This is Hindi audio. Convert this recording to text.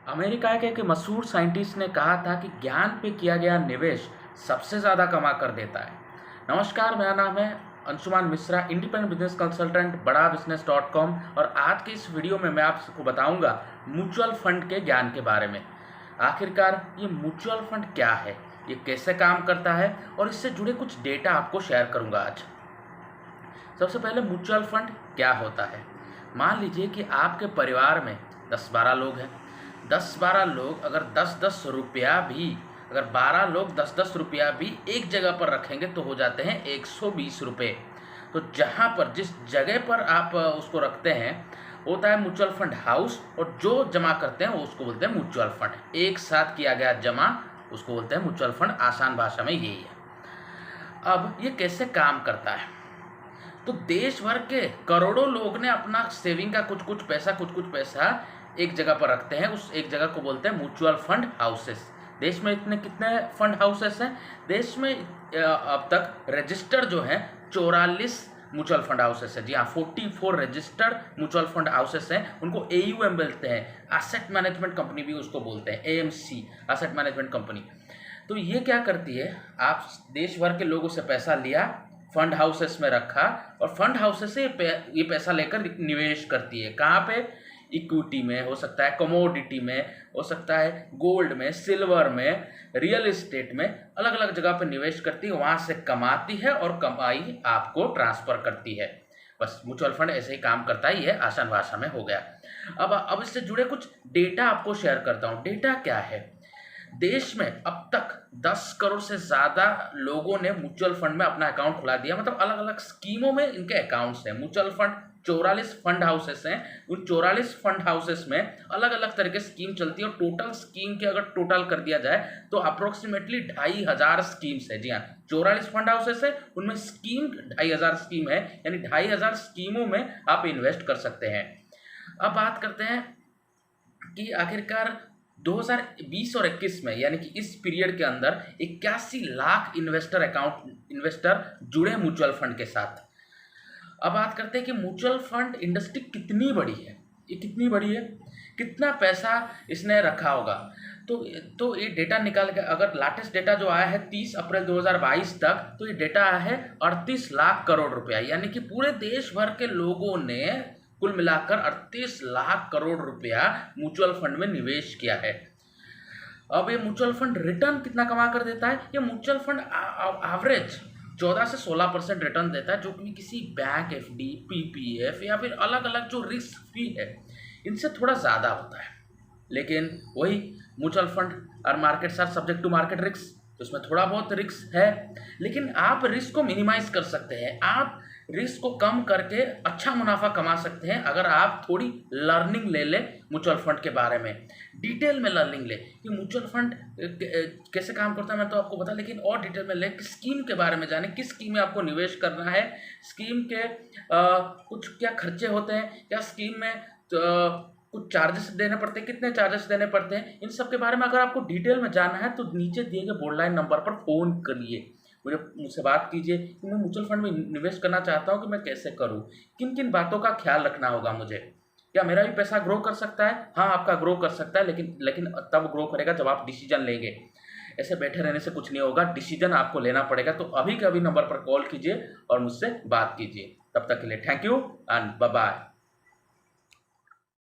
अमेरिका के एक मशहूर साइंटिस्ट ने कहा था कि ज्ञान पे किया गया निवेश सबसे ज़्यादा कमा कर देता है। नमस्कार, मेरा नाम है Anshuman Mishra, independent business consultant बड़ा बिजनेस .com। और आज के इस वीडियो में मैं आपको बताऊंगा म्यूचुअल फंड के ज्ञान के बारे में। आखिरकार ये म्यूचुअल फंड क्या है, ये कैसे काम करता है और इससे जुड़े कुछ डेटा आपको शेयर करूंगा आज। सबसे पहले म्यूचुअल फंड क्या होता है। मान लीजिए कि आपके परिवार में 10-12 लोग हैं। 10-12 लोग अगर 10-10 रुपया भी, अगर 12 लोग 10-10 रुपया भी एक जगह पर रखेंगे तो हो जाते हैं 120 रुपये। तो जहाँ पर जिस जगह पर आप उसको रखते हैं होता है म्यूचुअल फंड हाउस, और जो जमा करते हैं वो उसको बोलते हैं म्यूचुअल फंड। एक साथ किया गया जमा उसको बोलते हैं म्यूचुअल फंड। आसान भाषा में यही है। अब ये कैसे काम करता है, तो देश भर के करोड़ों लोग ने अपना सेविंग का कुछ कुछ पैसा एक जगह पर रखते हैं। उस एक जगह को बोलते हैं म्यूचुअल फंड हाउसेस। देश में इतने कितने फंड हाउसेस हैं? देश में अब तक रजिस्टर्ड जो हैं 44 म्यूचुअल फंड हाउसेस है। जी हाँ, 44 रजिस्टर्ड म्यूचुअल फंड हाउसेस हैं। उनको AUM बोलते हैं, एसेट मैनेजमेंट कंपनी भी उसको बोलते हैं, AMC एसेट मैनेजमेंट कंपनी। तो ये क्या करती है, आप देश भर के लोगों से पैसा लिया, फंड हाउसेस में रखा, और फंड हाउसेस से ये पैसा लेकर निवेश करती है। कहाँ पे? इक्विटी में हो सकता है, कमोडिटी में हो सकता है, गोल्ड में, सिल्वर में, रियल एस्टेट में, अलग अलग जगह पर निवेश करती है। वहाँ से कमाती है और कमाई आपको ट्रांसफ़र करती है। बस म्यूचुअल फंड ऐसे ही काम करता है। ये आसान भाषा में हो गया। अब इससे जुड़े कुछ डेटा आपको शेयर करता हूँ। डेटा क्या है? देश में अब तक 10 करोड़ से ज़्यादा लोगों ने म्यूचुअल फंड में अपना अकाउंट खुला दिया। मतलब अलग अलग स्कीमों में इनके अकाउंट्स हैं। म्यूचुअल फंड 44 फंड हाउसेस हैं। उन 44 फंड हाउसेस में अलग अलग तरह के स्कीम चलती है, और टोटल स्कीम के अगर टोटल कर दिया जाए तो अप्रोक्सीमेटली 2500 स्कीम्स है। जी हाँ, 44 फंड हाउसेस है, उनमें स्कीम 2500 स्कीम है, यानी 2500 स्कीमों में आप इन्वेस्ट कर सकते हैं। अब बात करते हैं कि आखिरकार 2020 और 21 में, यानी कि इस पीरियड के अंदर 81 लाख इन्वेस्टर जुड़े म्यूचुअल फंड के साथ। अब बात करते हैं कि म्यूचुअल फंड इंडस्ट्री कितनी बड़ी है। ये कितनी बड़ी है, कितना पैसा इसने रखा होगा। तो ये डेटा निकाल के, अगर लेटेस्ट डेटा जो आया है 30 अप्रैल 2022 तक, तो ये डेटा आया है 38 लाख करोड़ रुपया। यानी कि पूरे देश भर के लोगों ने कुल मिलाकर 38 लाख करोड़ रुपया म्यूचुअल फंड में निवेश किया है। अब ये म्यूचुअल फंड रिटर्न कितना कमा कर देता है? ये म्यूचुअल फंड एवरेज 14 से 16% रिटर्न देता है, जो कि किसी बैंक FD, PPF या फिर अलग अलग जो रिस्क फ्री है इनसे थोड़ा ज़्यादा होता है। लेकिन वही म्यूचुअल फंड और markets are subject to market risk, तो इसमें थोड़ा बहुत रिस्क है, लेकिन आप रिस्क को मिनिमाइज कर सकते हैं। आप रिस्क को कम करके अच्छा मुनाफा कमा सकते हैं अगर आप थोड़ी लर्निंग ले लें म्यूचुअल फंड के बारे में, डिटेल में लर्निंग ले कि म्यूचुअल फंड कैसे काम करता है। मैं तो आपको बता, लेकिन और डिटेल में ले कि स्कीम के बारे में जाने, किस स्कीम में आपको निवेश करना है, स्कीम के कुछ क्या खर्चे होते हैं, क्या स्कीम में कुछ चार्जेस देने पड़ते हैं, कितने चार्जेस देने पड़ते हैं, इन सब के बारे में अगर आपको डिटेल में जानना है तो नीचे दिए गए बोर्ड लाइन नंबर पर फ़ोन करिए, मुझसे बात कीजिए कि मैं म्यूचुअल फंड में इन्वेस्ट करना चाहता हूं, कि मैं कैसे करूं, किन किन बातों का ख्याल रखना होगा मुझे, क्या मेरा भी पैसा ग्रो कर सकता है? हाँ, आपका ग्रो कर सकता है, लेकिन तब ग्रो करेगा जब आप डिसीजन लेंगे। ऐसे बैठे रहने से कुछ नहीं होगा, डिसीजन आपको लेना पड़ेगा। तो अभी के अभी नंबर पर कॉल कीजिए और मुझसे बात कीजिए। तब तक के लिए thank you and bye bye.